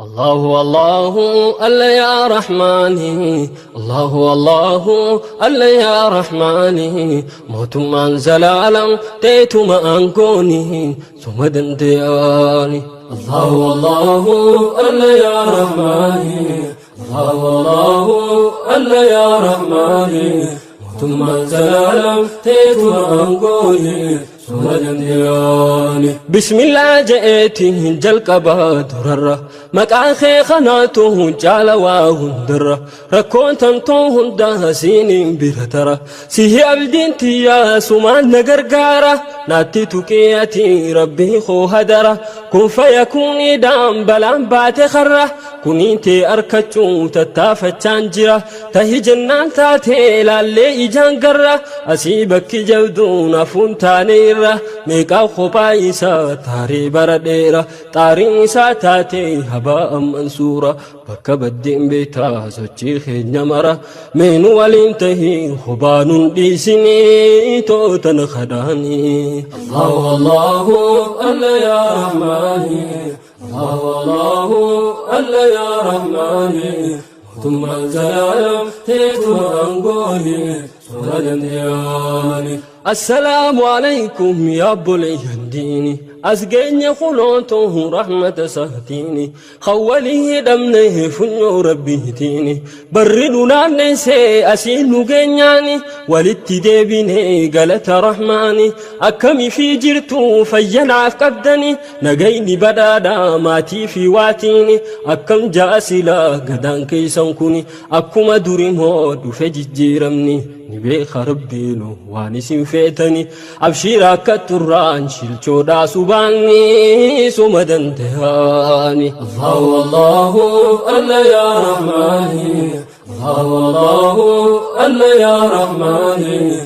الله الله الله يا رحماني الله الله الله يا رحماني موت من زلالم تيت ما أنكوني سمد انتياني الله الله الله يا رحماني الله الله الله يا رحماني موت من زلالم تيت ما أنكوني بسم الله جئتي جلقبا درر مقاخي خناته جال واهندر ركون تنتو هندا سينين برتر سيه أبدين تيا سمان نغرغارة ناتي تكياتي ربي خو هدرة كن فيكون دام بلان بات خرة كنينتي أركتشو تتافتشان جرة تهي جنان تاتي لالي إجان قرة أسيبك جودون أفونتاني ميقا خبا إيسا تاري برديرا تاري إيسا تاتي هباء منصورا بكا بدين بيتا سوچي خينيا مرا مين والانتهي خبان ديسيني توتن خداني الله الله الله يا رحماني الله الله الله يا رحماني ثم الزلالم تيتو أنقولي السلام عليكم يا بولي ينديني أسجيني خلوته رحمة سهتيني خولي دمنه فنو ربي تيني بردنا نسي أسين جنياني ولتدي بني قالت رحماني أكمي في جرتو فينا فقدني نجيني بدادا ماتي في واتيني أكم جاسلا قدان كيسانكوني أكما دوري مود وفجي جيرمني نبيخ ربينو وانسين فيتني أبشيرا كتران شلچو دا سباني سمدن تهاني الله الله الله يا رحماني الله الله الله يا رحماني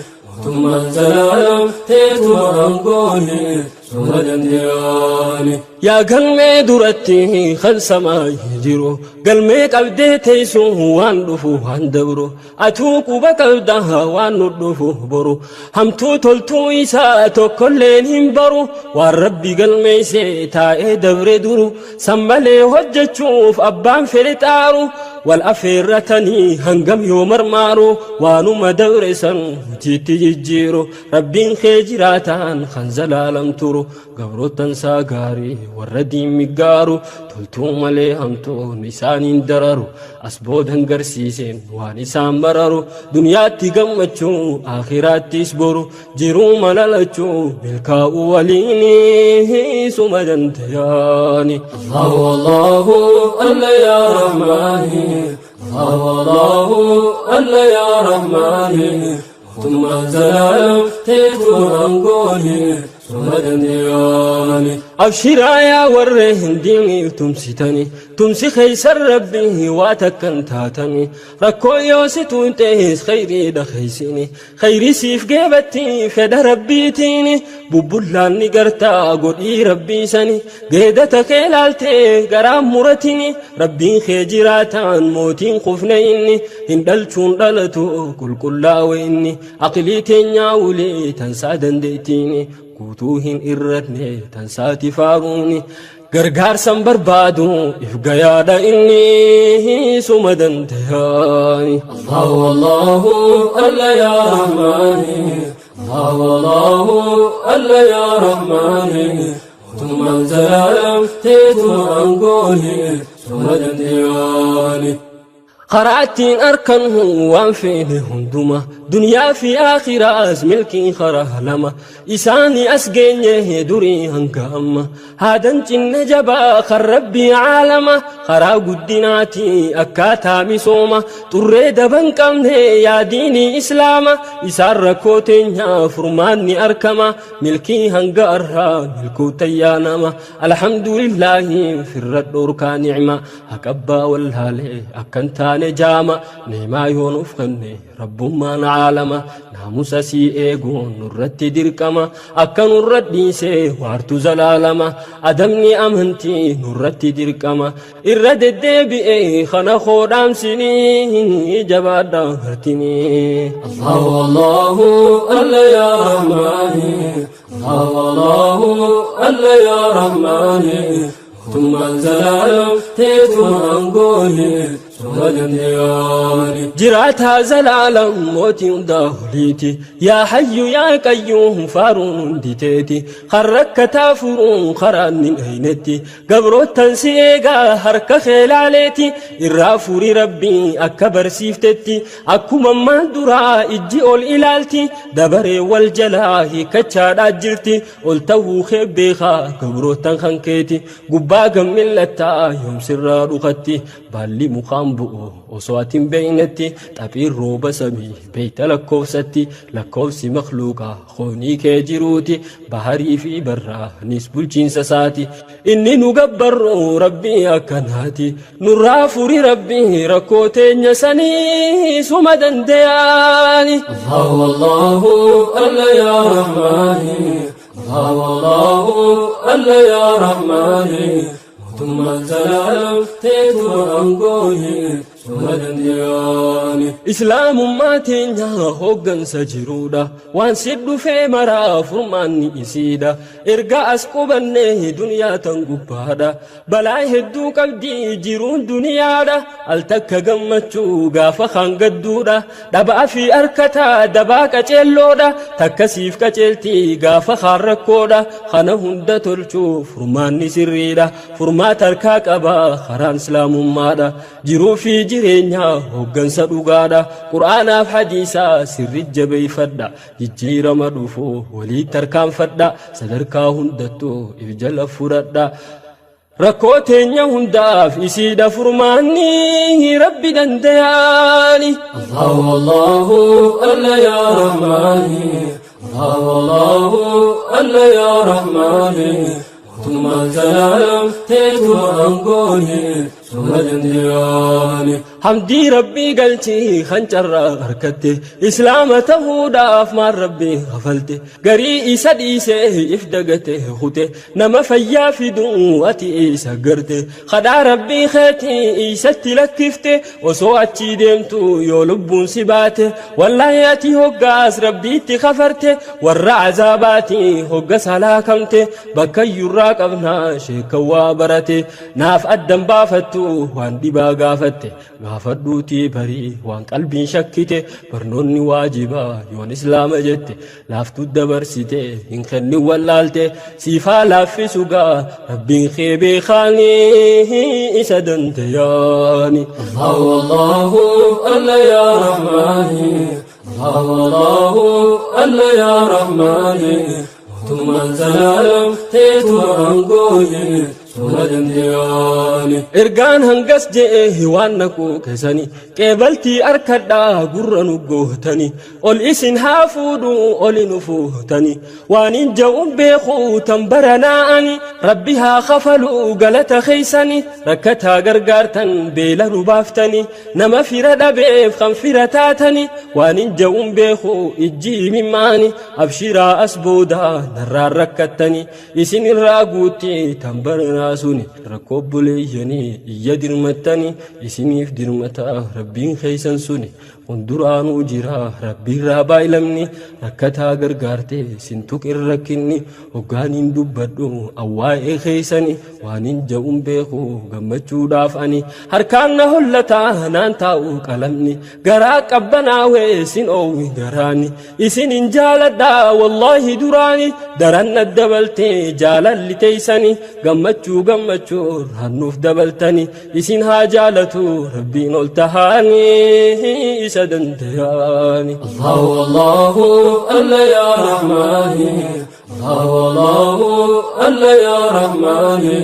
ثم الزلالم تيتو أنقوني سمدن تهاني يا قلمي درتي خل سماي جيرو قلمي قبدي تيسو وان دفو وان دبرو أتوك بقلدها وان ندفو برو همتو تلتو إساتو كلين همبرو والربي قلمي سيتاي دبر درو سمالي وجه تشوف أبان فريتارو والأفيرتني هنقم يوم مرمارو وانو مدورسا تيتي جيرو ربين خيجراتان خنزل عالم ترو قبرو تنسى قاري وردي مقارو تلتو ملي همتو نسانين درارو أسبود هنگر سيسين وانسان مرارو دنياتي قمتشو آخراتي سبورو جيرو ملالچو ملكاو وليني سمجن تياني الله الله الله يا رحماني الله الله الله يا رحماني ثم الزلالم تيتو أنقولي أبشرا يا ورهن ديني تمسيتني تمسي خيسر ربي واتكن تاتني ركو يوسيتو انتهيس خيري دخيسيني خيري سيف جيبتي فد ربي تيني ببولان نقرتا قولي ربي سني قيدة كيلالتي قرام مرتيني ربي خيجراتان موتين خفنيني هندلچون دلتو كل لاويني عقلي تنياولي تنسادن ديتيني كوتوهن إردني تنساتي فاروني غرغار سنبر بادو إفقيادا إني سمدن تهاني الله الله الله يا رحماني الله الله الله يا رحماني ثم الزلالم تيتو أنقولي سمدن تهاني خراتين أركنه وانفين هندوما دنيا في آخر ملكي خره لما إساني أسجينيه دوري هنكاما هادن جن جبا خربي عالما خرا قدناتي أكاتا مسوما تريد بنكم يا ديني إسلاما إسار ركوتين يا فرماني أركما ملكي هنقارها ملكو تيانما الحمد لله في الرد وركا نعمة هكبا والهالي أكنتاني جاما نما يونفخني رب ما نعلم ناموس سي ايغون نرت دركما اكن ردي سي وارتو زلالما ادمني امنتي نرت دركما الرد دبي خنا خودام سني جبادا هرتني الله الله الله يا رحماني الله الله الله يا رحماني ثم زلالم تيتو أنقولي سمدن دياني جراتها زلالم موتي داهليتي يا حي يا قيوم فارون ديتيتي خرك تافرون خران من هينتي قبرو التنسيقا هرك خلاليتي الرافوري ربي أكبر سيفتتي أكو مما درا إجي أول إلالتي دبري والجلاهي كتشارا جرتي قلتو خبيخا قبرو تنخنكيتي قباقا ملتا يوم سرا رغتي بالي مقام بؤو وصوات بينتي تبير روب سمي بيت لكوستي لكوسي مخلوقا خوني كيجروتي بحري في برا نسبو الجنس ساتي إني نقبر ربي أكناتي نرافوري ربي ركوتين يساني سمدن دياني الله الله الله يا رحماني الله الله الله يا رحماني ثم الزلال تيتو أنقولي سمدن دياني إسلام ما تنيا هوغن سجرودا وان سيدو في مرا فرماني إسيدا إرقا أسقوبني دنيا تنقبادا بلاي هدو قبدي جيرون دنيا دا التكا قمتشو غافا خانقدودا دبا في أركتا دبا كچلودا تكسيف كچلتي غافا خاركودا خانهن دا تلچو فرماني سريدا فرما تركا قبا خران سلام مادا جيرو في جيرينيا هوغن سدوغادا قرآن في حديثا سر الجبي فدا جيرا مدوفو ولي تركان فدا سدركا هندتو إفجل فردا ركوتين يهنداف إسيدا فرماني ربي دندياني الله الله الله يا رحماني الله الله الله يا رحماني ثم الزلال تيتو أنقولي سمدن دياني حمدي ربي قلتي خنجر أركتي إسلام تهودا فما ربي غفلتي قري إسد إيسي إفدقتي خوتي نما فيا في دواتي إيسا قرتي خدا ربي خيتي إيساتي لكفتي وصواتي ديمتو يولبون سباتي والله ياتي هقاس ربي تخفرتي ورع عذاباتي هقاس هلاكمتي بكي يراك أبنا شيكا وابرتي ناف أدن بافتو وان دبا غافتي غافدوتي بري وان قلبي شكيتي برنوني واجبا يون إسلام جتي لافتو دبرسيتي إن خني والالتي سيفا لافي سوغا ربي خيبي خاني إسدن تياني الله الله الله يا رحماني الله الله الله يا رحماني ثم الزلال تيتو أنقولي سمدن دياني إرقان هنقس جئه وانكو كساني قبلتي أركدا قرنو قوهتني قل إسن هافودو قل نفوهتني وانين جاوم بيخو تنبرناني ربها خفلو قلت خيساني ركتها قرقارتن بيلا ربافتني نما فرد بيف خنفرتاتني وانين جاوم بيخو إجي مماني أبشرا أسبودا نرار ركتني إسن الراقوتي تنبرنا سوني ركوب ليجني يدير متاني يسنيف دير متا ربين خيسن سوني وندرانو جرا ربي رابا إلمني ركتا غرغارتي سنتوك الركني وغانين دبدو أواي خيسني وانين جاوم بيخو غمچو دافاني هركان نهلتا نانتاو قلمني غراك أبنا ويسن أوي غراني إسن انجالدا والله دراني درن الدبلتي جالا لتيسني غمچو هنوف دبلتني إسن هاجالتو ربي نولتهاني سدن دياني الله الله الله يا رحماني الله الله الله يا رحماني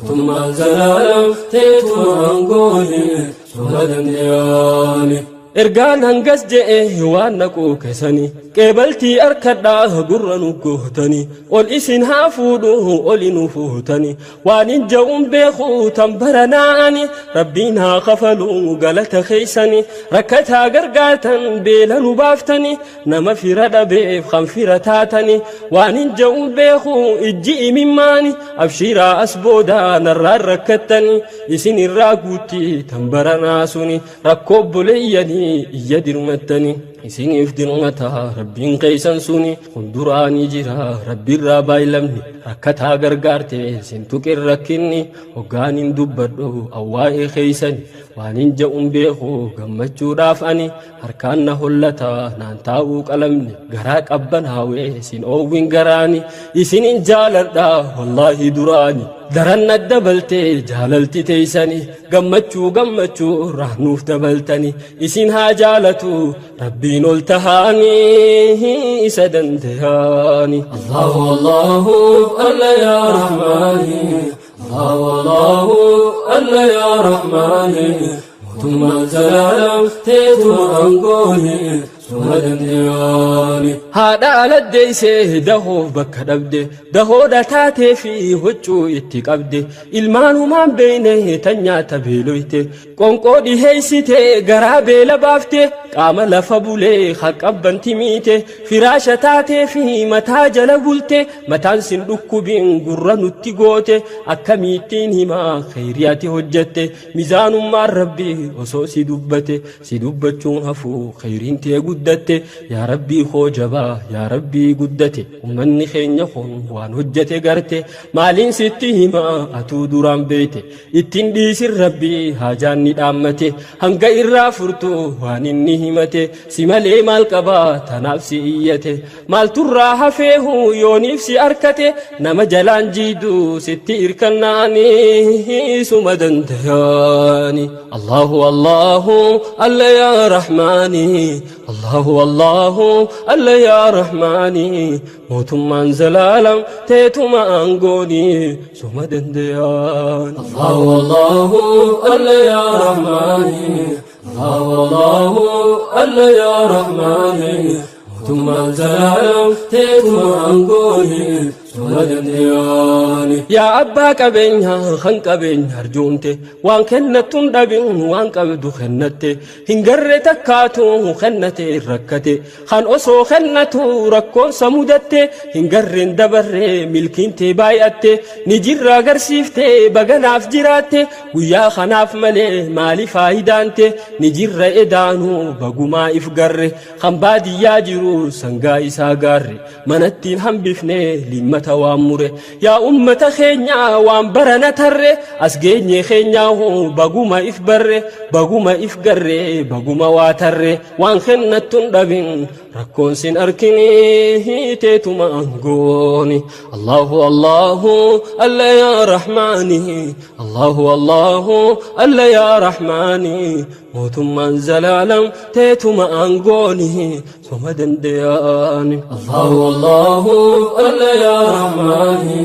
ثم الزلال تيتو أنقولي سمدن دياني إرقان هنقس جئه وانكو كساني قبلتي أركدا قرنو قوهتني والإسن هافودو ولنو فوهتني وانين جاوم بيخو تنبرناني ربينا خفلو قلت خيساني ركتها قرقاتا بيلا نبافتني نما فرد بيف خنفرتاتني وانين جاوم بيخو إجي مماني أبشيرا أسبودا نرار ركتني إسن الراقوتي تنبرناسوني ركوب ليني يدير متني isin ifdirngata rabbiin keeysan suni hunduraani jira rabbiirraa baay'lamni rakkataa gargaarte isin tuqin rakkinni hoggaanin dubbadhu awwaa'ee keeysani waanin ja'un beeku gammachuudhaaf ani harkaan na hollata naan taa'uu qalamni garaa qabban haawee isin oowwin garaani isinin jaaladha wallaahi duraani daran addabalte jaalalti teeysani gammachuu rahnuuf dabaltani isin haa jaalatu rabbiin ol tahaani isa dandayaani Allahu Allahu alla ya rahmani Allahu Allahu alla ya rahmani mootummaan zalaalam teetuma angooni haadha aladdeeysee dahoof bakka dhabde dahoodha taatee fi huccuu itti qabde ilmaanumaan beeyne tan nyaata beeloyte qonqoo dhiheeysite garaa beela baafte qaama lafa bulee haqqabbanti miite firaasha taatee fi mataa jala bulte mataan sin dhukkubin gurra nutti goote akkamiittiin himaa khayriyaati hojjette mizaanummaan rabbi osoo si dubbate si dubbachuun hafuu khayriin tee guddate yaa rabbii koo jabaa yaa rabbii guddate ummanni keenya kun waan hojjete garte maaliin sitti himaa atuu duraan beeyte ittiin dhiisin rabbii haajaan ni dhaammate hanga irraa furtu waan inni himate si malee maal qabaa tanaaf si iyyate maalturraa hafeehu yooniif si arkate nama jalaan jiidu sitti irkannaani suma dandayaani Allahu Allahu alla yaa rahmaani Allahu Allahu alla yaa rahmaani mootummaan zalaalam teetuma angooni suma dandayaani Allahu Allahu alla yaa rahmaani Allahu Allahu alla yaa rahmaani mootummaan zalaalam teetuma angooni suma dandayaani yaa abbaa qabeenyaa kan qabeenya arjoomte waan kennattuun dhabin waan qabdu kennatte hin garre takkaatu kennate rakkate kan osoo kennatu rakkoonsa mudatte hin garreen dabarre milkiinte baay'atte ni jirra agarsiifte baganaaf jiraatte guyyaa kanaaf malee maali faayidaante ni jirra edaanu bagumaa if garre kan baadiyyaa jiru sangaa isaa gaarre manattiin hambifne limmata waan mure yaa ummata keenya waan barana tarre as geenye keenya baguma if barre baguma if garre baguma waa tarre waan kennattun dhabin rakkoon sin arkini teetuma angooni Allahu Allahu alla ya rahmaani Allahu Allahu alla ya rahmaani mootummaan zalaalam teetuma angooni suma dandayaani Allahu Allahu alla ya rahmaani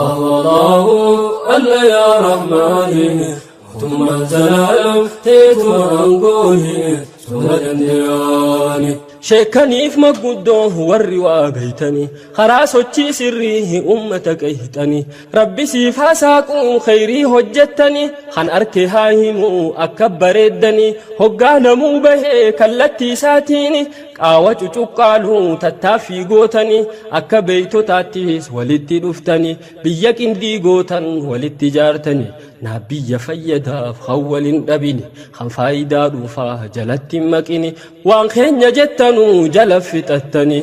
Allahu Allahu alla ya rahmaani mootummaan zalaalam teetuma angooni suma dandayaani sheekaniif maguddoo warri waa gaytanii karaa sochii sirrii ummata qeeyxanii rabbi siif hasaaquu khayrii hojjettanii kan arke haa himuu akka bareeddanii hoggaa namuu bahee kallattii isaatiin qaawa cucuqqaaluu tattaaffii gootanii akka beeytotaattis walitti dhuftanii biyya qindii gootan walitti jaartanii naa biyya fayyadaaf kan walin dhabini kan faayidaa dhuunfaa jalatti maqini waan keenya jettanuu jala fixattanii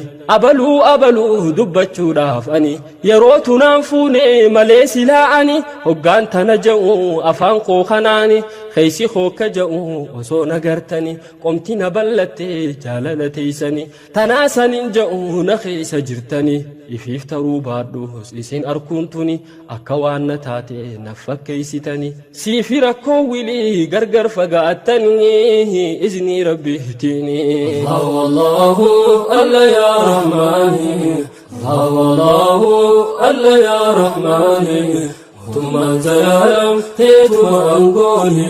abaluu dubbachuudhaaf ani yeroo tunaan fuune malee silaa'ani hoggaan tana ja'u afaan koo kanaani keeysi hookka ja'u osoo nagartani qomti na ballatte jaalala teeysani tanaasanin ja'u na keeysa jirtani ifiif taruu baadhu isin arkuun tuni akka waan na taate na fakkeeysitani siifi rakkoo wilii gargar fagaattanii iznii rabbiitini Allahu alla yaa rahmaani Allahu Allahu alla yaa rahmaani mootummaan zalaalam teetuma angooni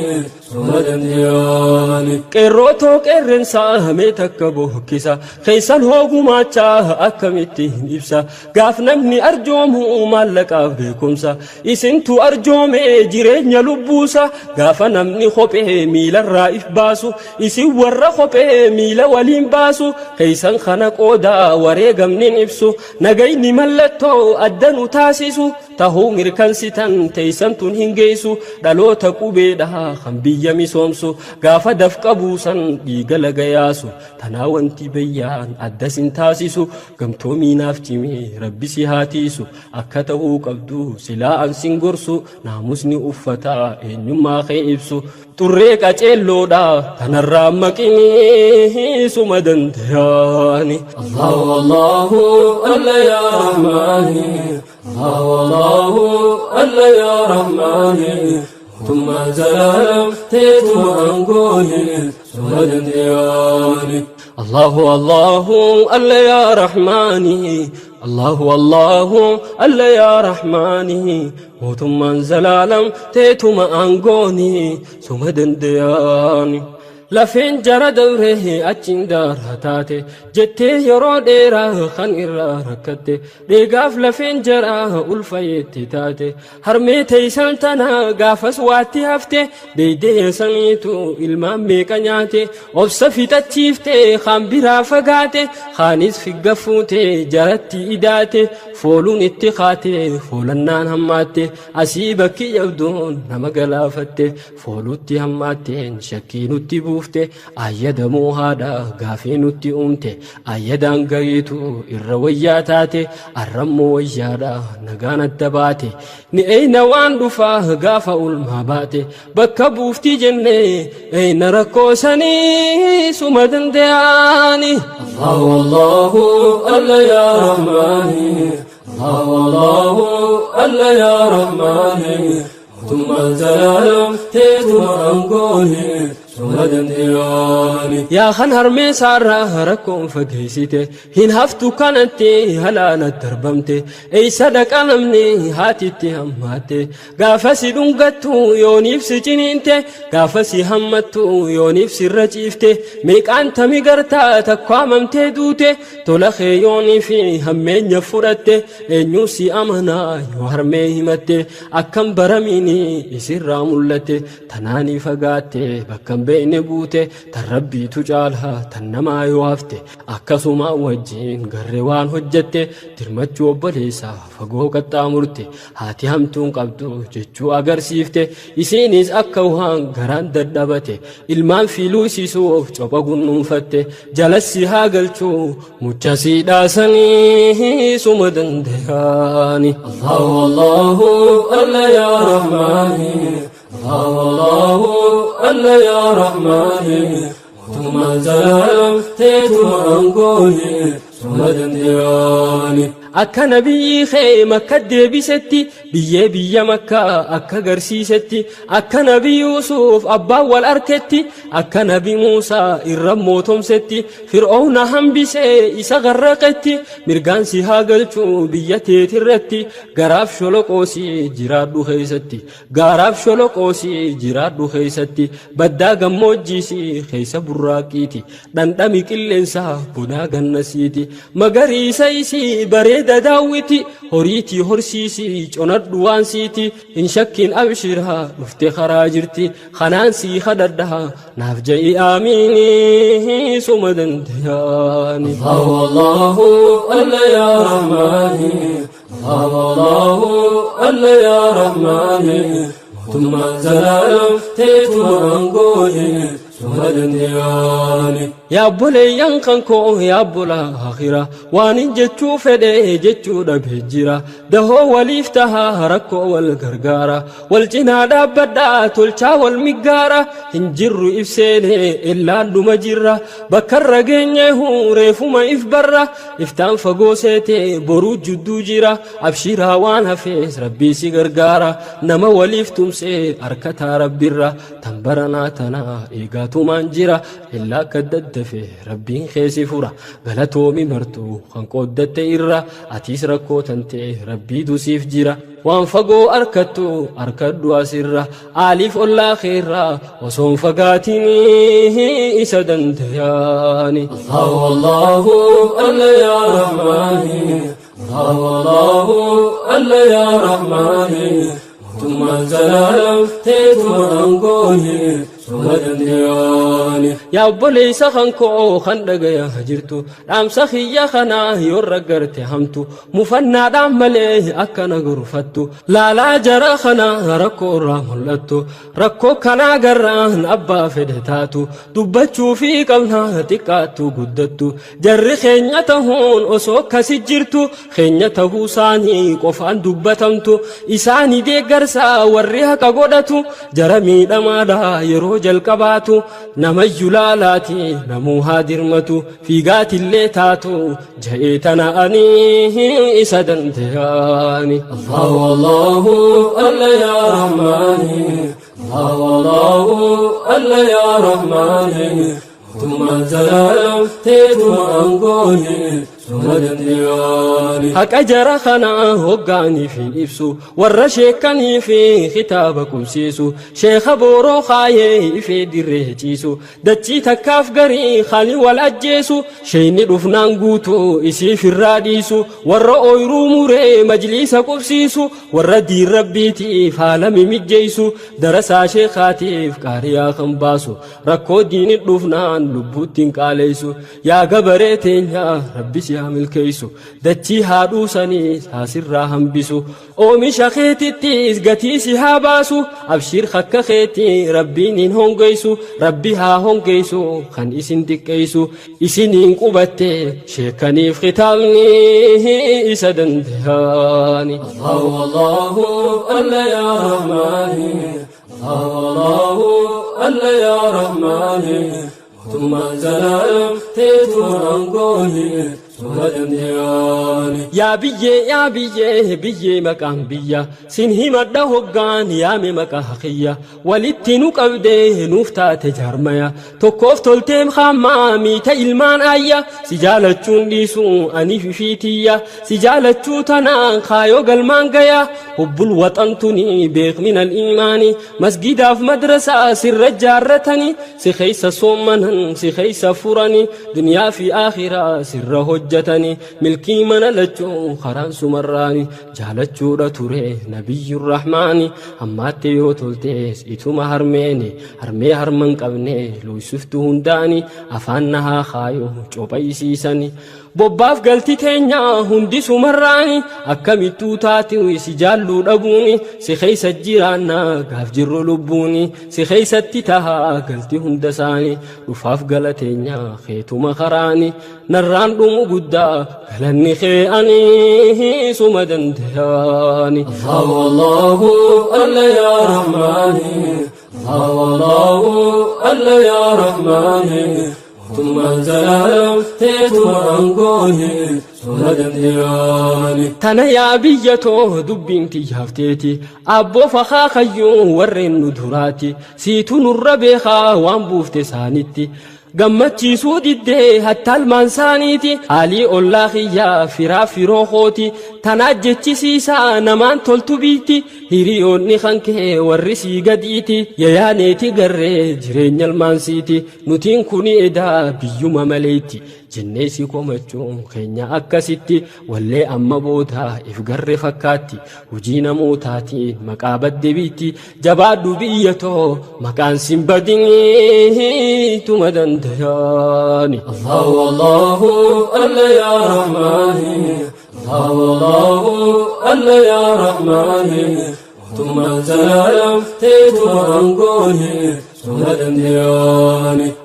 suma dandayaani qeerrootoo qeerrensaa hamee takka bokkisa keeysan hoogumaachaa akkamittiin ibsa gaaf namni arjoomu maallaqaaf beekumsa isintu arjoome jireenya lubbuusa gaafa namni kophee miilarraa if baasu isin warra kophee miila waliin baasu keeysan kana qoodaa wareegamnin ibsu nagayni mallattoo addanu taasisu tahuu mirkansitan teeysantun hin geessu dhaloota qubeedhaa kan biyya misoomsu gaafa dafqa buusan dhiiga laga yaasu tanaa wanti bayyaan adda sin taasisu gamtoomiinaaf cimee rabbi si haatiisu akka ta'uu qabdu silaa an sin gorsu naamusni uffataa eenyummaa kee ibsu xurree qaceelloodha kanarraa maqinii suma dandayaani Allahu Allahu alla yaa rahmaani Allahu Allahu alla yaa rahmaani ثم زلال تيتم أنقوني سودا دياني الله الله الله يا رحماني الله الله الله يا رحماني ثم زلال تيتم أنقوني سودا دياني لفين جرى دوره أجين دار هتاته جتة يرو ديرا خان إرى ركته ديقاف لفين جرى ألفايت تاته هرميتي سلطنا قافس واتي هفته دي سميتو إلمان ميكانياته وبصفي تتشيفته خان برا فقاته خانيس في قفوته جرتي إداته فولون اتخاته فولنان هماته أسيبك يبدون نمقلافته فولوتي هماتين شكينو تبو ayyadamoo haadha gaafii nutti uumte ayyadaan gayiitu irra wayyaa taate arrammoo wayyaadha nagaan adda baate ni eeyna waan dhufaa gaafa ulmaa baate bakka buuftii jenne eeyna rakkoosanii suma dandayaani Allahu Allahu alla yaa rahmaani Allahu Allahu alla yaa rahmaani ثم زلال تيتم أنقوني يا خن هرمي سارة ركون فقيسيته هين هفتو كانتي هلا نتربمتي اي صدق ألمني هاتي تهماتي قافسي دنقتو يونيفسي جنينتي قافسي همتو يونيفسي رجيفتي ميك أنت ميقرتا تقواممتي دوتي تولخي يوني في همين يفرتي انيوسي أمنا يوهرمي همتي أكم برميني يسير رامولتي تناني فقاتي بكم بين بوته تربي تجالها تنما يوافته أكسوما وجين غروان حجته ترمچو بليسا فغو قطامرته هاتي همتون قبدو جچو اگرسيفته اسينيس اكوهان غران ددبته ilmaan filuusisuuf coba gunnuunfatte jalassi haa galchuu muchasii dhaasanii suma dandayaani Allahu Allahu alla yaa rahmaani Allahu Allahu alla yaa rahmaani tuma zalam teetuma angooni suma dandayaani akka nabii khee makka deebisetti biyya makka akka garsiisetti akka nabii Yuusuf abbaa wal arketti akka nabii Muusaa irra mootomsetti Fir'aawna hambisee isa garraqetti mirgaansi haa galchuu biyya teetirratti garaaf sholoqoosii jiraadhu keessatti garaaf sholoqoosii jiraadhu keessatti baddaa gammoojjiisii keessa burraaqiiti dhandhami qilleensaa bonaa gannasiiti magariisa isii bareeda داويتي هوريتي هرسيسي جونات دوانسيتي إن شكين أبشرها نفتي خراجرتي خنانسي خدردها نافجي آميني سمدن دياني الله الله الله يا رحماني الله الله الله يا رحماني ثم زلال تيتم أنقوني سمدن دياني يا بولي ينقنكو يا بولا آخرة وانين جتشو فدي جتشو دبهجرة دهو وليفتها ركو والغرغارة والجنادة بدا تلچا والمقارة هنجر إفسيني إلا دمجرة بكر رجينيه ريفو ما إفبرة إفتان فقوسيتي برو جدو جرة أبشرها وانها فيس ربي سيغرغارة نما وليفتم سي أركتها ربيرة تنبرنا تنا إيقاتو منجرة إلا كدد في ربين خيسي فرا غلطومي مرتو خنقودت إرّا أتيس ركو تنتي ربي دوسيف جيرا وانفقو أركتو أركدو أسرّا آليف الله خيرا وصوم فقاتيني إسدن دياني الله الله الله يا رحماني الله الله الله يا رحماني ثم زلال تيتم أنقوني sumadandiyani ya obboleessa koo kan dhagaya jirtu dhaamsa kiyya kana yorra garte hamtu mufannaadhaan malee akkana gurfattu laalaa jara kana rakkoo irraa mul'attu rakkoo kana garraan abbaa fedhe taatu dubbachuu fi qabna xiqqaattu guddattu jarri keenya tahuun osoo akkasi jirtu keenya tahuu isaanii qofaan dubbatamtu isaanii deeggarsaa warri haqa godhatu jara miidhamaadha yeroo jalqabaatu namayyuu laalaati namuu haa dirmatu fiigaatillee taatu ja'ee tana'anii isa dandeeyani Allahu Allahu alla ya rahmani Allahu Allahu alla ya rahmani tuma zalam tuma angoni haqa jara kana hoggaanii fi ibsu warra sheekanii fi kitaaba qubsiisu sheekha booroo kaayee ifee dirree ciisu dachii takkaaf garii khali wal ajjeesu sheeyni dhufnaan guutuu isiif irraa dhiisu warra ooyruu muree majliisa qubsiisu warra diin rabbiitiif haala mimijjeessu darasaa sheekhaatiif qaariyaa kan baasu rakkoo diinin dhufnaan lubbuuttiin qaaleessu yaa gabaree teenya rabbisi milkeessu dachii haadhuu sanii saasirraa hambisu oomisha keetittis gatii si haa baasu abshir hakka keetii rabbiin hin hongeessu rabbi haa hongeessu kan isin xiqqeessu isiniin qubatte sheekaniif kitaabni isa dandeeyani Allahu Allahu alla ya rahmani Allahu alla ya rahmani tuma zalam tuma angoni yaa biyyee maqaan biyya sin himadha hoggaan yaame maqaa haqiyya walitti nu qabdee nuuf taate jaarmaya tokkoof tolteem hammaa miita ilmaan ayya si jaalachuun dhiisu aniif ifiitiyya si jaalachuu tanaan kaayoo galmaan gaya hubbul waxantuni beek min al-iimaani masgidaaf madrasaa sirra jaarratani si keeysa soommanan si keeysa furani duniyaa fi aakhiraa sirra hojjatani milkii mana lachuu karaan sumarraani jaalachuudha ture nabiyyur rahmaani ammaatte yoo toltees ituma harmeeni harmee harman qabne luysuftu hundaani afaan nahaa kaayoo cophaisiisani bobbaaf galti teenya hundi sumarraani akkamittuu taatu si jaalluu dhabuuni si keeysa jiraanna gaaf jirru lubbuuni si keeysatti tahaa galti hunda isaani dhufaaf gala teenya keetuma karaani narraan dhumu guddaa galanni kee'ani suma dandeeyani Allahu Allahu alla ya rahmani Allahu Allahu alla ya rahmani ثم زلال تيتما أنقوني تنا يا بيتو دبينتي جافتيتي أبو فخا خيو ورين ندراتي سيتو نربيخا وانبوفت سانيتي gammachiisuu diddee hattalmaan saaniiti haalii ollaa kiyyaa firaa firoo kooti tanaa jechisiisaa namaan toltu biitti hiriyoonni kan kee warri sii gadiiti yayaaneeti garree jireenya almaansiiti nutiin kuni edaa biyyuma maleetti jennee si komachuun keenya akkasitti wallee amma boodaa if garre fakkaatti hujii namootaatiin maqaa badde biitti jabaadhu biyyatoo maqaan sin badinii tuma dandayani Allahu Allahu alla ya rahmani Allahu Allahu alla ya rahmani tuma zalam tuma angoni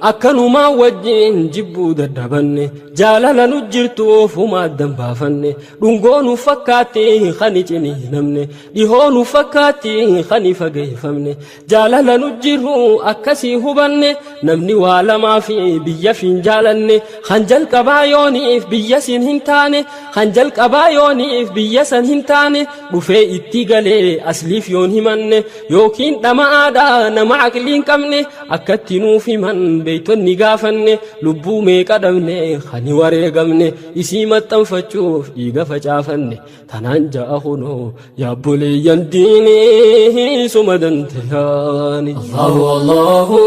akkanuma wajjin jibbuu dadhabanne jaalala nu jirtu ofuma addan baafanne dhungoo nu fakkaatti kan icini namne dhihoo nu fakkaatti kan fageeffamne jaalala nu jirru akkasii hubanne namni waa lamaa fi biyya fin jaalanne kan jalqabaa yooniif biyya sin hin taane kan jalqabaa yooniif biyya san hin taane dhufee itti galee asliif yoon himanne yookiin dhama'aadhaa nama aqliin qabne akkatti nuuf himan beeytonni gaafanne lubbuu meeqa dhabne hani wareegamne isii maxxanfachuuf dhiiga facaafanne tanaan ja'a kunoo yaabboleeyyan diinii suma dandeeyani Allahu Allahu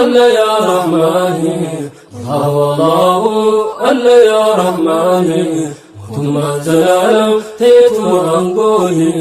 alla ya rahmani Allahu Allahu alla ya rahmani tuma zalam teetuma angoni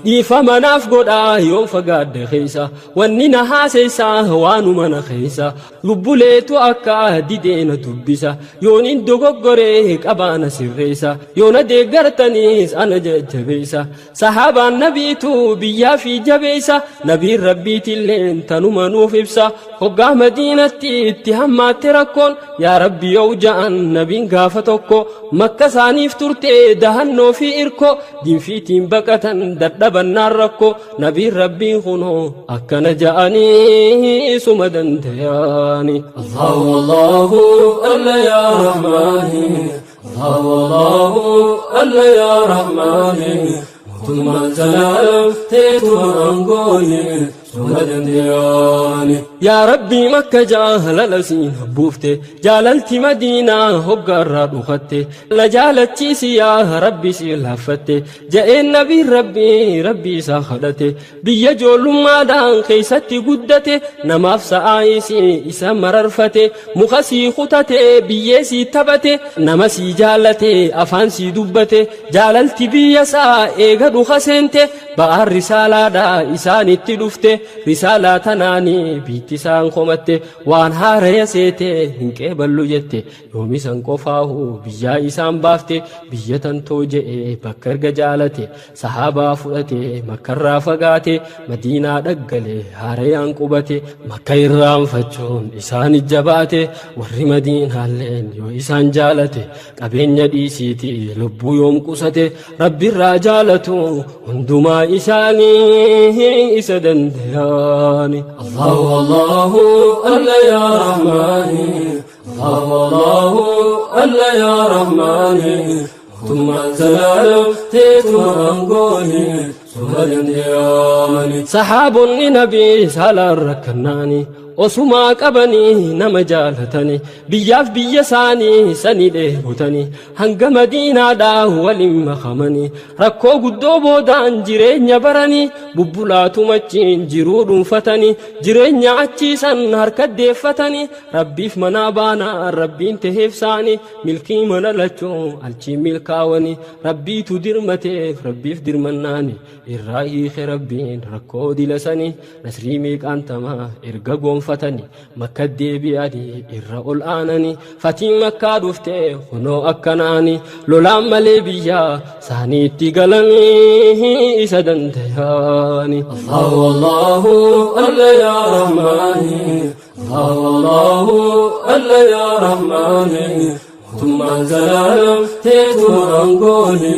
dhiifamanaaf godhaa yoon fagaadde keessa wanni na haaseessa waanuma na keessa lubbuleetu akka dideena dubbisa yoonin dogoggoree qabaana sirreessa yoona deeggartaniis ana jajjabeessa sahaabaan nabiitu biyyaa fi jabeessa nabiin rabbiitilleen tanuma nuuf ibsa hoggaa madiinatti itti hammaatte rakkoon yaa rabbi yoo ja'an nabiin gaafa tokko makka isaaniif turte dahannoo fi irko dinfiitiin baqatan dadhabannaan rakko nabiin rabbiin kunoo akkana ja'anii suma dandayaani Allahu Allahu alla yaa rahmaani Allahu Allahu alla yaa rahmaani mootummaan salaam teetuma angooni suma dandayaani yaa rabbi makka jaalala siin habbuufte jaalalti madiinaa hoggaarraa dhufatte la jaalachiisi yaa rabbi si laaffatte ja'een nabiin rabbii isaa kadhate biyya ijoollummaadhaan keessatti guddate namaaf sa'aayisi isa mararfate muka sii kutate biyyee sii taphate nama sii jaalate afaan sii dubbate jaalalti biyya isaa eega dhuka seente ba'aan risaalaadhaa isaanitti dhufte risaalaa tanaanii isaan komatte waan haaraya seete hin qeeballu jette yoomisan qofaahu biyyaa isaan baafte biyya tantoo je'e bakka erga jaalate sahaabaa fudhate makkarraa fagaate madiinaa dhaggale haarayaan qubate makka irraanfachuun isaan ijjabaate warri madiinaalleen yoo isaan jaalate qabeenya dhiisiiti lubbuu yoom qusate rabbirraa jaalatu hundumaa isaanii isa dandayaani Allahu alla yaa rahmaani Allahu alla yaa rahmaani mootummaan salaam teetuma angooni suma dandayaani sahaabonni nabii saalaan rakkannaani osumaa qabanii nama jaalatani biyyaaf biyya isaanii sanii dheebotanii hanga madiinaadhaa waliin makamanii rakkoo guddoo boodaan jireenya baranii bubbulaatumachiin jiruu dhuunfatanii jireenya achiisan harkaddeeffatanii rabbiif manaa baanaa rabbiin teheef isaanii milkii mana lachoo alchii milkaawanii rabbiitu dirmateef rabbiif dirmannaani irraa hiike rabbiin rakkoo dilasanii nasrii miiqaantamaa erga goonfa makka deebi'anii irra ol aananii fatiin makkaa dhufte kunoo akkanaani lolaan malee biyyaa saaniitti galanii isa dandayaani Allahu Allahu alla yaa rahmaani Allahu Allahu alla yaa rahmaani mootummaan salaam teetuma angooni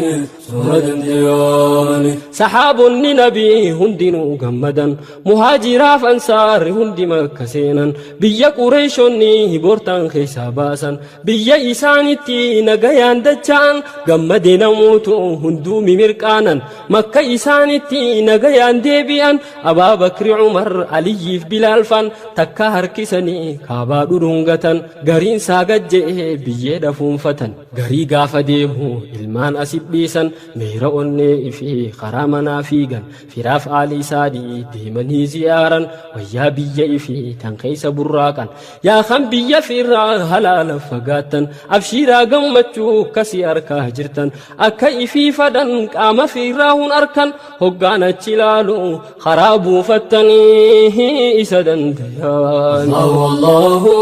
suma dandayaani sahaabonni nabii hundinuu gammadan muhaajiraaf ansaarri hundi makka seenan biyya qureeshonni boortaan keessaa baasan biyya isaanitti nagayaan dacha'an gammade namuutu hunduu mimirqaanan makka isaanitti nagayaan deebi'an abaabakri umar aliyyiif bilaalfan takka harkisanii kaabaa dhudhungatan gariin saagajje'e biyyee dhafuunfatan garii gaafa deemu ilmaan asit dhiisan meera onnee fi karaa manaa fiigan firaaf aalii isaanii deemanii ziyaaran wayyaa biyya ifi tan keessa burraaqan yaa kan biyya fiirraa halaala fagaattan abshiiraa gammachuu kasii harkaa jirtan akka ifii fadhan qaama fiirraa hun arkan hoggaan achi ilaalu karaa buufattanii isa dandayaan Allahu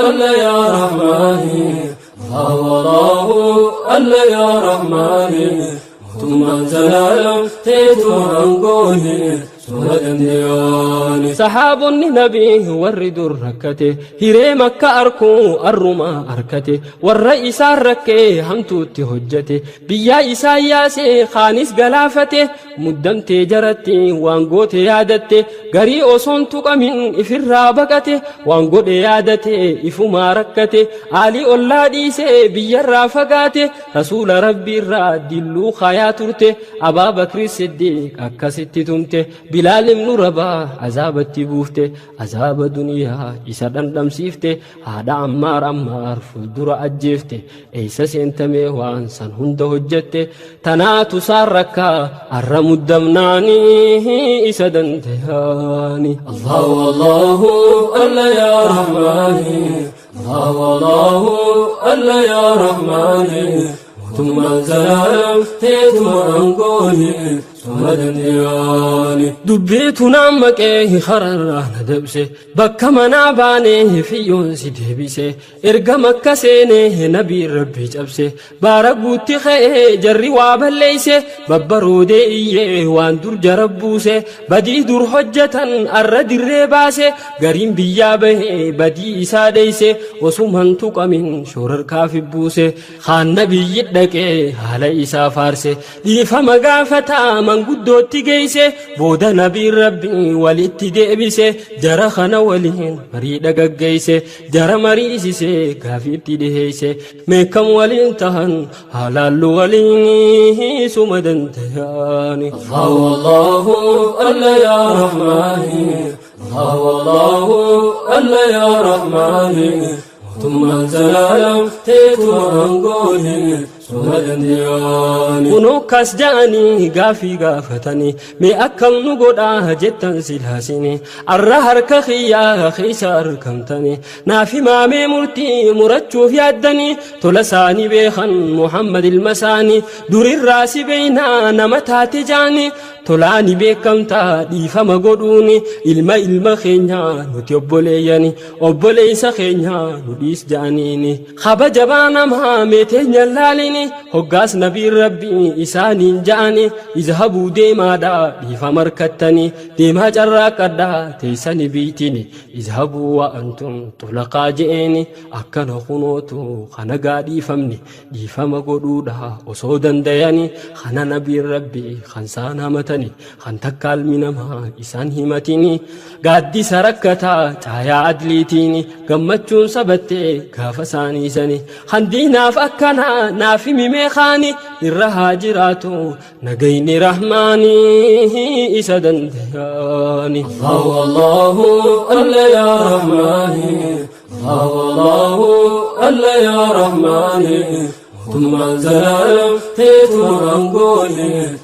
alla yaa rahmaani Allahu alla yaa rahmaani mootummaan salaam teetuma angooni suma dandayaani sahaabonni nabii warri dur rakkate hiree makka arkuu arruma arkate warra isaan rakkee hamtuutti hojjate biyyaa isaa yaasee khaanis galaafate muddamtee jaratti waan goote yaadatte garii osoon tuqamin ifirraa baqate waan godhe yaadate ifumaa rakkate aalii ollaa dhiisee biyyarraa fagaate rasuula rabbiirraa dilluu kaayaa turte abaabakri siddiiq akkasitti tumte bilaal ibnu rabaa azaabatti buufte azaaba duniyaa isa dhandhamsiifte haadha ammaar fuuldura ajjeefte eeysa seentamee waan san hunda hojjette tanaatu saan rakkaa arra muddamnaanii isa dandayaani Allahu alla yaa rahmaani Allahu alla yaa rahmaani ثم الزلال تيتم أنقوني صمد دياني دبيت نامك خرر ندبسه بكما ناباني في يونس ديبسه إرقمك سيني نبي ربي جبسه بارقوتي خيه جري وابليسه ببرودي إيه وان در جربوسه بدي در حجة الرد الرباسه قريم بيابه بدي إساديسه وسمهن من شورر كافي بوسه خان نبي يدك على إسا فارسه دي فمقافتا من قدوتي جيسه بودا نبي ربي والدتي ديبسه جرى خنا ولين مريدك جيسه جرى مريسه كافي تدهيسه ميكم ولين تهن حلال ولين سمدن تهاني الله الله يا رحمن الله الله يا رحمن ثم الزلال تيتم أنقوني صمد دياني ونوكس جاني غافي غافتني مي أكل نقودا جتا سلاسيني الرهر كخيا خيسار كمتني نافي مامي مرتي مرجو في الدني تلساني بيخن محمد المساني دور الراس بينا نمتات جاني تلاني بكمتا ديفما قدوني ilma خينيا نتي أبولياني أبوليس خينيا نديس جانيني خبا جبانا مهامتين يلاليني هقاس نبي ربي إساني جاني اذهبوا ديما دا ديفا مركتني ديما جراك دا تيساني بيتيني اذهبوا وأنتم طلقا جئيني أكنا خنوتو خنقا ديفمني ديفما قدودا وصودا دياني خنا نبي ربي خنسانا متني خن تكال منما إسان همتيني قادي سركتا تايا عدليتيني قمتشون سبتي كافساني سني خن دينا فأكنا نافي ميخاني الرها جراتو نقيني رحماني إسدن دياني الله الله يا رحماني الله الله يا رحماني ثم الزلال تيتم أنقوني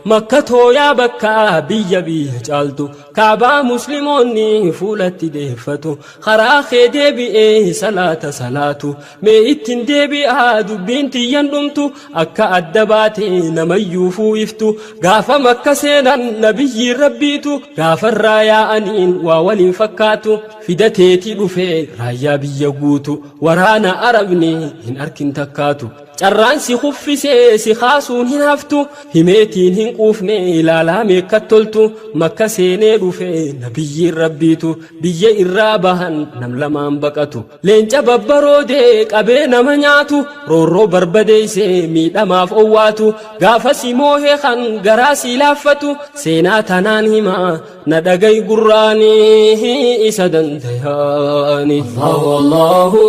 مكة يا بكا بيا جالتو كعبا مسلموني فولت ديفتو خراخي ديبي صلاة ميتين ديبي آدو بنتي يندمتو أكا أدباتي نميوفو إفتو غافا مكة سينا نبي ربيتو غافا الرايا أنين وولي فكاتو فدتيتي دفي رايا بيا قوتو ورانا أربني هن أركن تكاتو carraan si kuffisee si kaasuun hin haftu himeetiin hin quufne ilaalamee kattoltu makka seenee dhufe nabiyyiin rabbiitu biyya irraa bahan nam lamaan baqatu leenca babbaroodee qabee nama nyaatu roorroo barbadeessee miidhamaaf owwaatu gaafa si moohee kan garaa si laaffatu seenaa tanaan himaa na dhagay gurraanii isa dandayaani Allahu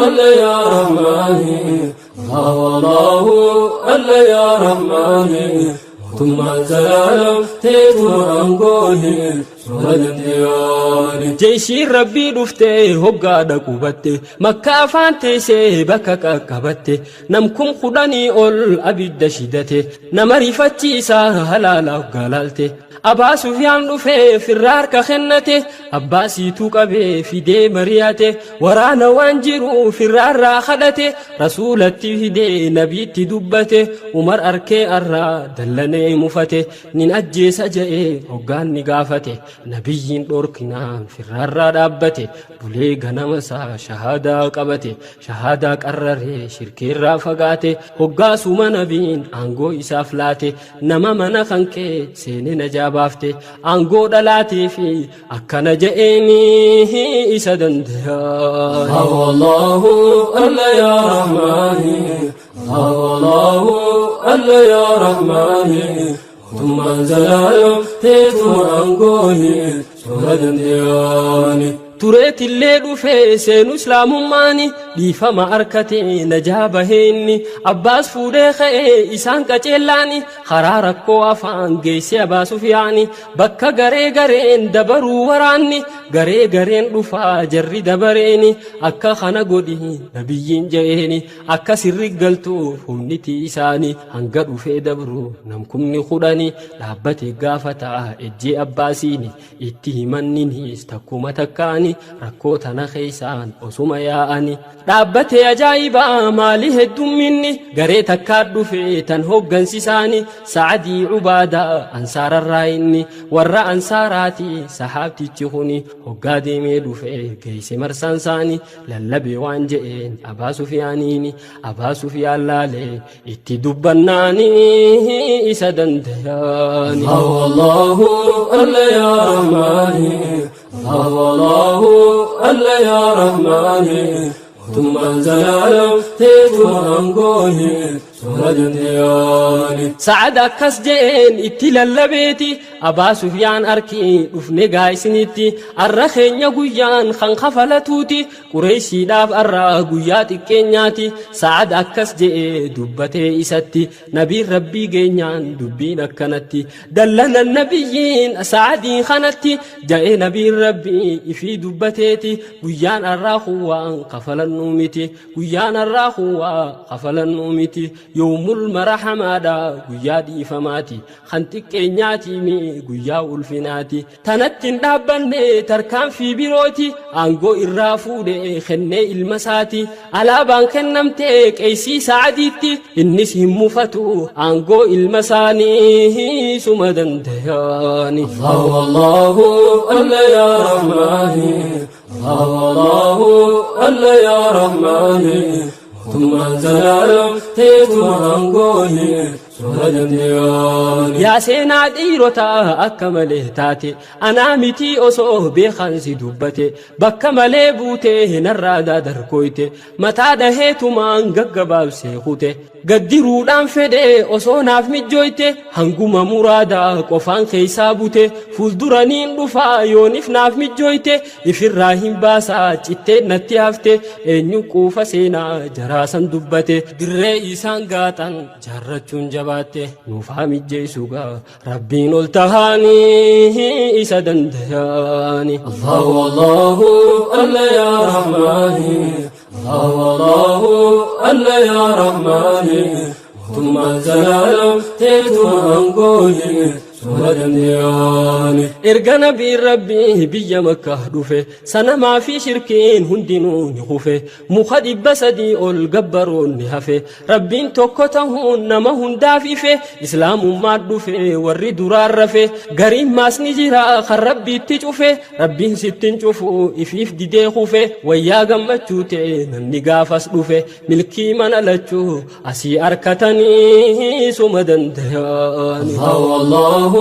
Allah ya Rahmani الله الله يا رحمن ثم الزلال تيتم أنقوني صمد دياني جيشي ربي دفته هقا دقوبته مكة فانتسي بكا كبته نمكم خداني أول أبيد شدته نمري فتيسا هلالا قلالته أبا سفيان دفه فرار كخنته أباسي توقبه في دي مرياته ورانا وانجرو فرار راخدته رسولتي في دي نبيتي دبته عمر أركي أرى دلني مفته ننأجي سجئه هقان نقافته نبيين دوركنا فرار رابته بلي غنمسا شهادة قبته شهادة قرره شركي رافقاته هقا سوما نبيين أنغو إسافلاته نما منا خنكي سيني نجابافته أنغو دلاتي في أكنا جئيني إسا دندها الله الله يا رحماني الله الله يا رحماني ثم الزلال تيتم أنقوني صمد دياني تريت الليل في سين إسلام ماني ليفما أركتي نجابهني عباس فوديخ إسان كتلاني خرارك وافان جيسي أبا سفياني بكا غرين دبرو وراني غرين رفا جري دبريني أكا خانا قدي نبيين جيني أكا سرق قلتو فمنتي إساني هنقر في دبرو نمكمني خداني لابتي قافتا إجي أباسيني اتهمني استكومة تكاني yaa'ani rakkoo tana keeysaan osuma yaa'ani dhaabbatee ajaa'ibaa maalii heddumminni garee takkaa dhufe tan hoggansisaani Sa'adii Ubaadaa ansaararraa inni warra ansaaraati sahaabtichi kuni hoggaa deemee dhufe geeyse marsaan isaanii lallabee waan je'een Abaa Sufiyaaniini Abaa Sufiyaan laalee itti dubbannaani isa dandayaani Allahu alla ya Rahmani Allahu alla ya Rahmani ثم زلالم تيتو أنقوني سعد أكس جين اتلا اللبيتي أبا سفيان أركي افني قايسنيتي الرخين يقويان خنخفلتوتي قريشي داف الرقويات كينياتي سعد أكس جين دبتي إساتي نبي ربي جينيان دبين أكنتي دلنا النبيين سعدي خنتي جاء نبي ربي في دبتيتي قويان الرخوان قفل النومتي قويان الرخوان قفل النومتي يوم المرحمة دا قيادي فماتي خنتك كينياتي مي قياء الفناتي تنتن دابني تركان في بيروتي أنقو إرافو دي خني المساتي على بانك النمتك ايسي سعديتي النس هم فتو أنقو المساني سمدن دياني الله الله الله يا رحماني الله الله يا رحماني ثم زلالم تيتو أنقوني يا سينا ديروتا أكمله تاتي أنا متي أصوه بخانسي دوبتي بكمله بوتي نرادا دركويتي متا دهيتو مان ققباب سيخوتي قدروا دان فدي أصو ناف مجويتي هنقوم مرادا قفان خيسابوتي فولدرانين رفا يونيف ناف مجويتي إفراهيم باسا چتي نتيافتي إنيو قوفا سينا جراسا دوبتي دري إسان قاتن جرچون جبا نفهم الجيسوغا ربين التهاني إسدن دياني الله الله الله يا رحماني الله الله يا رحماني ثم زلالم تيتو أنقوني إرجع نبي ربي بيا مكة دفه سنة ما في شركين هندنون يخفه مخدب بسدي الجبرون هفه ربين توكتهون نما هنداففه إسلام ما دفه ورد رارفه قريم ما سنجرا خربي تجوفه ربين ستين شوفه إفيف دي خفه ويا جمتشوته ننجافس دفه ملكي من لتشو أسي أركتني سمدن دهاني الله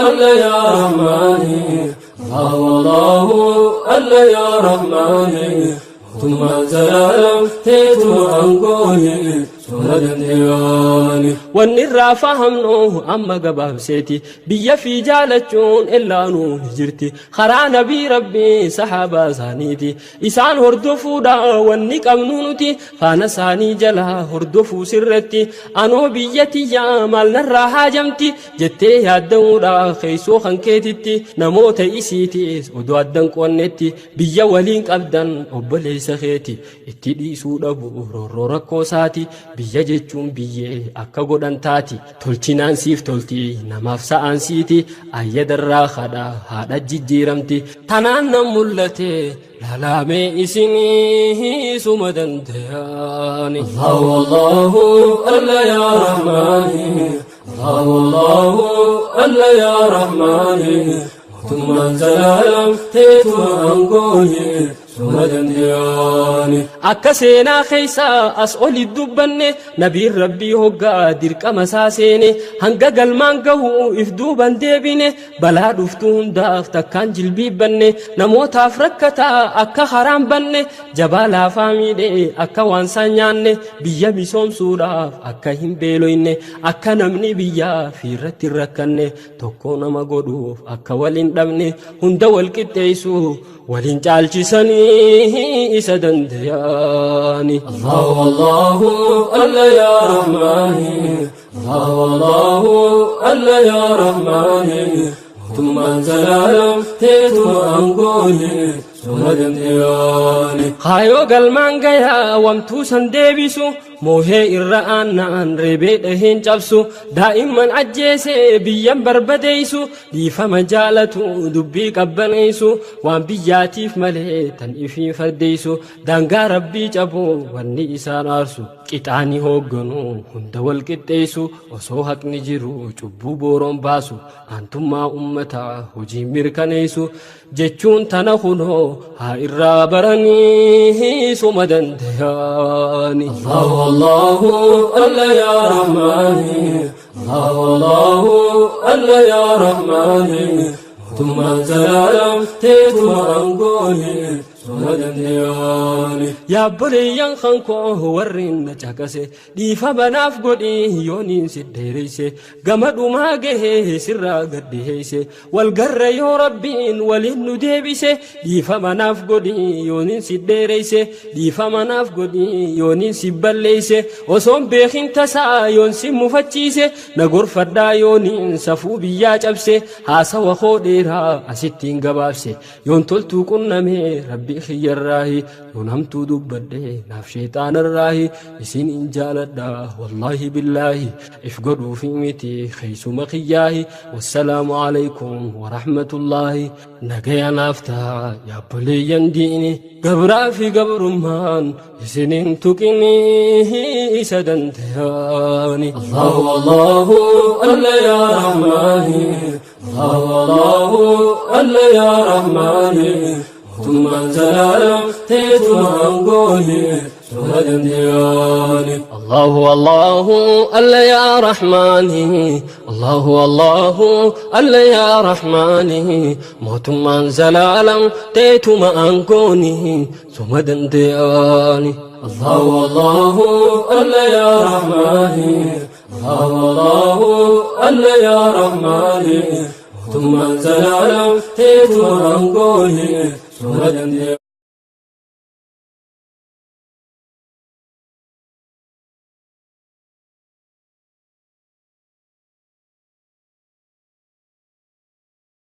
الله يا رحماني الله الله يا رحماني ثم زلالم تيتو أنقوني والنرى فهمنه أما قباب سيتي بيا في جالتشون إلا نون جرتي خرا نبي ربي صحابة سانيتي إسان هردفو دا والنك أمنونتي فانا ساني جلا هردفو سرتي أنو بيتي يا مال نرى هاجمتي جتي يادو دا خيسو خنكيتي نموت إسيتي ودو أدن قونتي بيا ولينك أبدن أبلي سخيتي اتدي سودا بورو ركو ساتي biyya jechuun biyyee akka godhan taati tolchinaan siif tolti namaaf sa'aan siiti ayyadarraa haadha jijjiiramti tanaan nan mul'ate lalaamee isinii suma dandayaani Allahu Allah ya Rahmani Allahu Allah ya Rahmani ثم زلالم تيتو أنقوني akka seenaa keeysaa as oli dubbanne nabiin rabbii hoggaa dirqama isaa seene hanga galmaan gahu if duuban deebine balaa dhuftu hundaaf takkaan jilbiibbanne namootaaf rakkataa akka haraan banne jabaa laafaa miidhe akka waan isaa nyaanne biyya misoomsuudhaaf akka hin beeloyne akka namni biyyaa fiirratti hin rakkanne tokko nama godhuuf akka waliin dhabne hunda wal qixxeessu ولين جالجسني إسدن دياني الله الله الله يا رحماني الله الله يا رحماني ثم زلالم تيتو أنقوني خايو قلمان قيا وامتو سنديبسو موهي الرآن نان ربيد هين جبسو دائما عجيسي بيان بربديسو ديفا مجالتو دبي قبنيسو وان بياتيف مليتن إفين فرديسو دانقا ربي جابو واني إسان آرسو كتاني هوغنو هند والكتيسو وصوحك نجيرو جبو بورون باسو أنتم ما أمتا هجي مركنيسو جتشون تنخنو ها إرابرني سمدن دياني الله الله الله يا رحمن الله الله يا رحمن ثم الزلال تيتم أنقوني يا بليان خانكو ورين نجاكسي ديفا بناف قدي يونين سديريسي قمدو ماقه سرا قديهيسي والقر يو ربين ولين ديبيسي ديفا بناف قدي يونين سديريسي ديفا بناف قدي يونين سباليسي وصوم بيخين تسا يونسي مفتشيسي نقر فدا يونين سفو بياج أبسي هاسا وخوديرها أستين قبابسي يون تلتو كنمي ربي خير راهي ينمتو دبده ناف شيطان الراهي يسين إن جالده والله بالله افقدوا في متي خيس مخياه والسلام عليكم ورحمة الله نقيا نافتا يا بليان ديني قبرا في قبر مان يسين تكني سدنتهاني الله الله الله يا رحمن الله الله يا رحمن ثم الزلال تيتم أنقوني الله الله الله يا رحماني الله الله الله يا رحماني موت من زلال تيتم أنقوني ثم دندياني الله الله الله يا رحماني الله الله يا رحماني ثم الزلال تيتم أنقوني